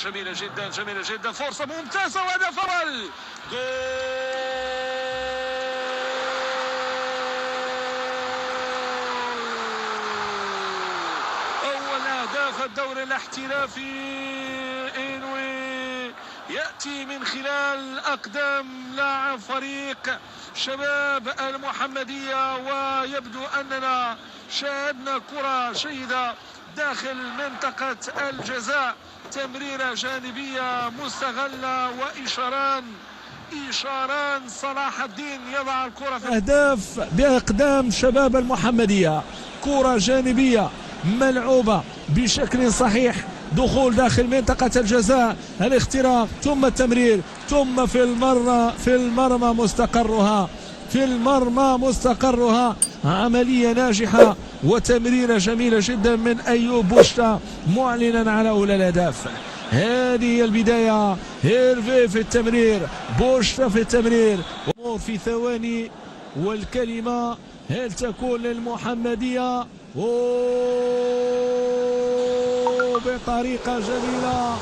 جميلة جدا جميلة جدا، فرصة ممتازة وهدف أول. أول أهداف الدوري الاحترافي إنوي يأتي من خلال أقدام لاعب فريق شباب المحمدية، ويبدو أننا شاهدنا كرة جيدة داخل منطقة الجزاء، تمريرة جانبية مستغلة وإشاران صلاح الدين يضع الكرة في أهداف بأقدام شباب المحمدية، كرة جانبية ملعوبة بشكل صحيح، دخول داخل منطقة الجزاء، الاختراق ثم التمرير ثم في المرمى مستقرها عملية ناجحة وتمريرة جميلة جدا من أيوب بوشتا معلنا على أولى الأهداف. هذه هي البداية، هيرفي في التمرير، بوشتا في التمرير، في ثواني والكلمة هل تكون للمحمدية بطريقة جميلة.